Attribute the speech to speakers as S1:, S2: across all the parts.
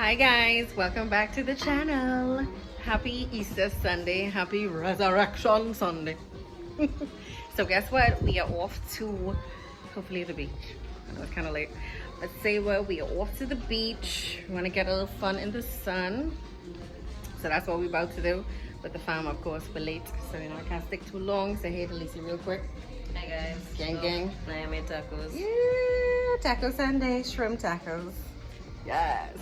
S1: Hi guys, welcome back to the channel. Happy Easter Sunday, happy Resurrection Sunday. So guess what? We are off to hopefully the beach. I know it's kind of late. Let's say well, we are off to the beach. We want to get a little fun in the sun. So that's what we're about to do. With the fam, of course, we're late. So you know I can't stick too long. Say hey to Lisa real quick.
S2: Hi guys.
S1: Gang gang.
S2: Miami tacos.
S1: Yeah, Taco Sunday, shrimp tacos. Yes.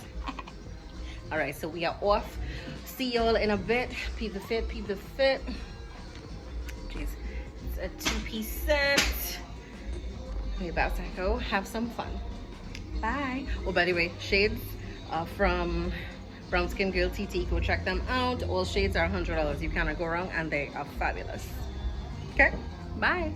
S1: All right, so we are off. See y'all in a bit. Peep the fit, peep the fit. Jeez, it's a two-piece set. We're about to go have some fun. Bye. Oh, by the way, shades from Brown Skin Girl TT. Go check them out. All shades are $100. You cannot go wrong, and they are fabulous. Okay, bye.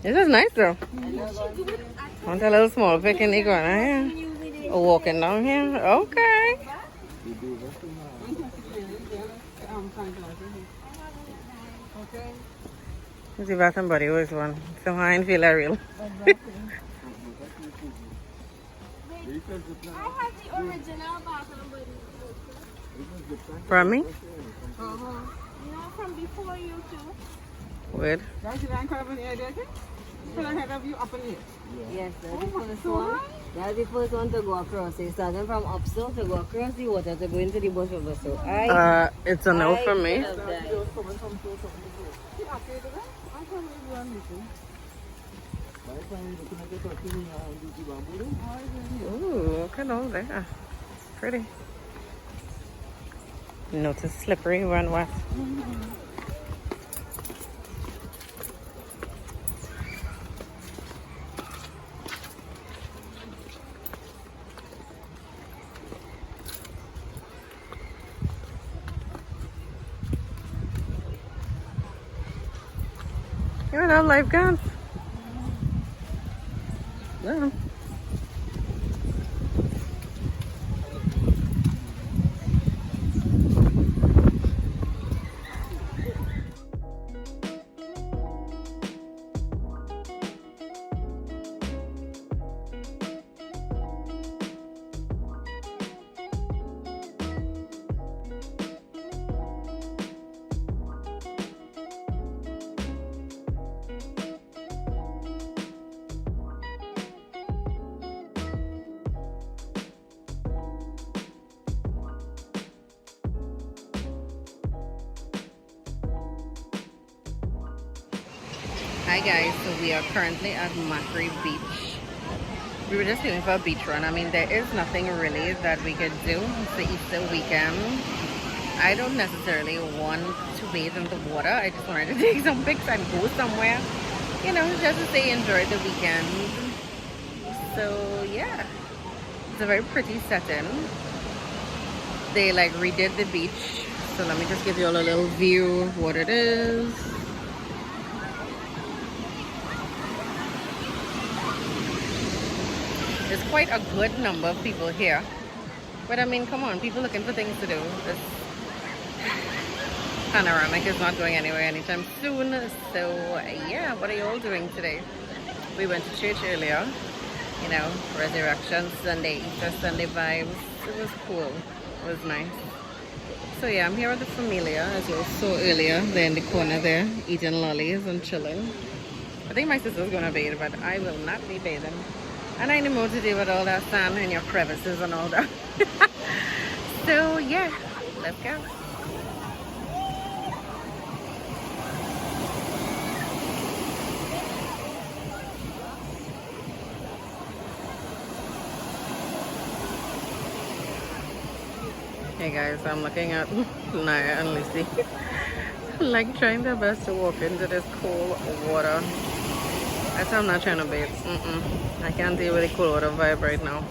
S1: This is nice though. Want a little small picnic going here? Or walking down here? Okay. This is Bath and Body Works one. So I feel real.
S3: I have the original Bath and Body Works.
S1: From me?
S3: You know, from before you too.
S1: Weird.
S2: Yes, that's the first one. That's the first one to go across. So starting from up south to go across the water to go into the bush over. So
S1: it's a no for me. Ooh, look at all there. Pretty. Notice slippery when wet. You know, life guns. Yeah. Hi guys, so we are currently at Macqueripe Beach. We were just looking for a beach run. I mean, there is nothing really that we could do. It's the Easter weekend. I don't necessarily want to bathe in the water. I just wanted to take some pics and go somewhere, you know, just to say enjoy the weekend. So yeah, it's a very pretty setting. They like redid the beach. So let me just give you all a little view of what it is. There's quite a good number of people here. But I mean, come on, people looking for things to do. This panoramic is not going anywhere anytime soon. So yeah, what are you all doing today? We went to church earlier. You know, Resurrection Sunday, Easter Sunday vibes. It was cool. It was nice. So yeah, I'm here with the familia, as you all saw earlier. They're in the corner there, eating lollies and chilling. I think my sister's gonna bathe, but I will not be bathing. And I know more to do with all that sand in your crevices and all that. So yeah, let's go. Hey guys, I'm looking at Naya and Lucy like trying their best to walk into this cold water. I'm not trying to bathe. I can't deal with the cold water vibe right now.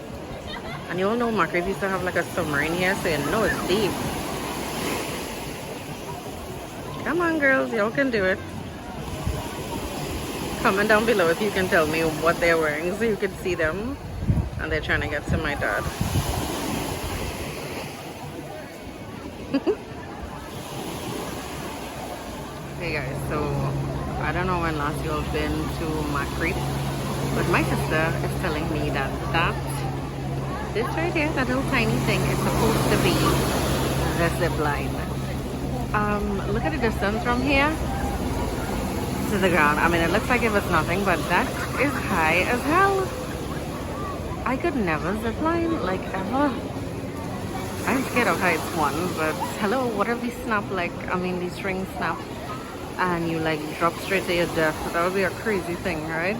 S1: And you all know Macqueripe used to have like a submarine here, so you know it's deep. Come on girls, y'all can do it. Comment down below if you can tell me what they're wearing so you can see them. And they're trying to get to my dad. Hey guys, so I don't know when last you've been to Macqueripe, but my sister is telling me that this right here, that little tiny thing, is supposed to be the zip line. Look at the distance from here to the ground. I mean, it looks like it was nothing, but that is high as hell. I could never zip line, like ever. I'm scared of heights, one, but hello, what if these snap, like, I mean, these strings snap and you like drop straight to your death? That would be a crazy thing, right?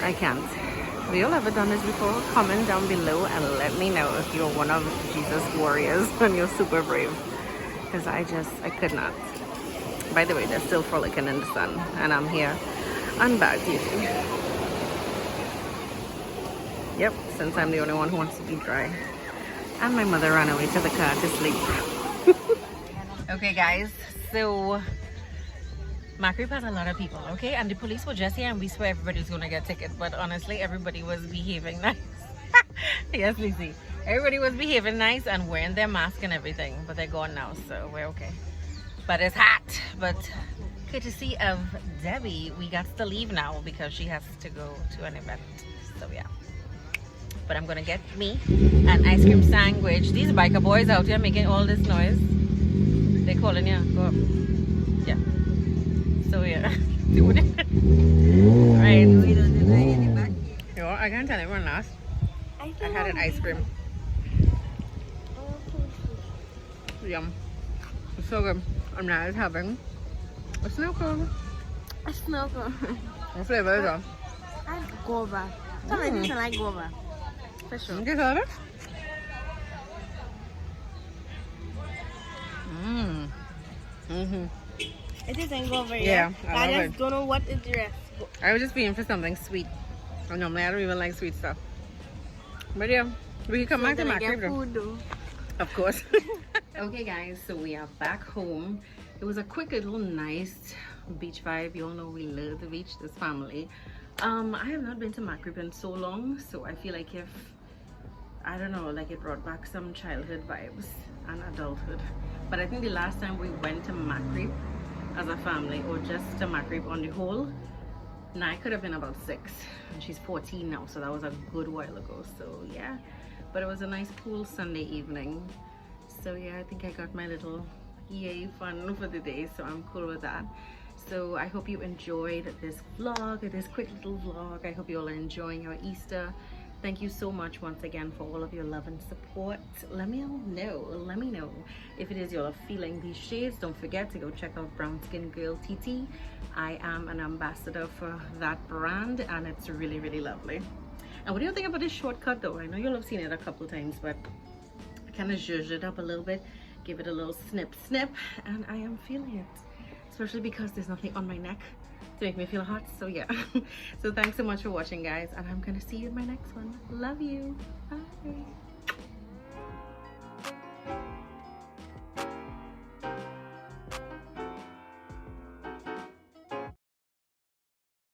S1: I can't. Have you all ever done this before? Comment down below and let me know if you're one of Jesus' warriors and you're super brave. Because I could not. By the way, they're still frolicking in the sun and I'm here on bad duty. Yep, since I'm the only one who wants to be dry. And my mother ran away to the car to sleep. Okay guys, so Macqueripe has a lot of people, okay? And the police were just here and we swear everybody's gonna get tickets, but honestly everybody was behaving nice. Yes, Lizzie. Everybody was behaving nice and wearing their mask and everything, but they're gone now, so we're okay. But it's hot. But courtesy of Debbie, we got to leave now because she has to go to an event. So yeah. But I'm gonna get me an ice cream sandwich. These biker boys out here making all this noise. They're calling you. Go up. Yeah. So yeah. Doing it. Right. You know what? I can't tell everyone last. I had an ice cream. Yum. It's so good. And now it's having a snow cone.
S3: A snow cone.
S1: What flavor is that?
S3: I have guava. Something like this, I like guava. For sure.
S1: Okay, so
S3: It isn't guava,
S1: Yeah, I
S3: I
S1: love
S3: just don't know what is the rest.
S1: I was just feeling for something sweet. Oh, normally I don't even like sweet stuff. But yeah, we can come back to Macqueripe.
S3: Food though.
S1: Of course. Okay guys, so we are back home. It was a quick little nice beach vibe. You all know we love the beach, this family. I have not been to Macqueripe in so long, so I feel like I don't know, like it brought back some childhood vibes and adulthood. But I think the last time we went to Macqueripe as a family, or just to Macqueripe on the whole, Nye could have been about 6 and she's 14 now, so that was a good while ago. So yeah, but it was a nice cool Sunday evening. So yeah, I think I got my little yay fun for the day, so I'm cool with that. So I hope you enjoyed this vlog, this quick little vlog. I hope you all are enjoying your Easter. Thank you so much once again for all of your love and support. Let me know if it is you're feeling these shades. Don't forget to go check out Brown Skin Girl TT. I am an ambassador for that brand and it's really, really lovely. And what do you think about this shortcut though? I know you'll have seen it a couple times, but I kind of zhuzh it up a little bit, give it a little snip, and I am feeling it. Especially because there's nothing on my neck to make me feel hot. So yeah. So thanks so much for watching guys, and I'm gonna see you in my next one. Love you. Bye.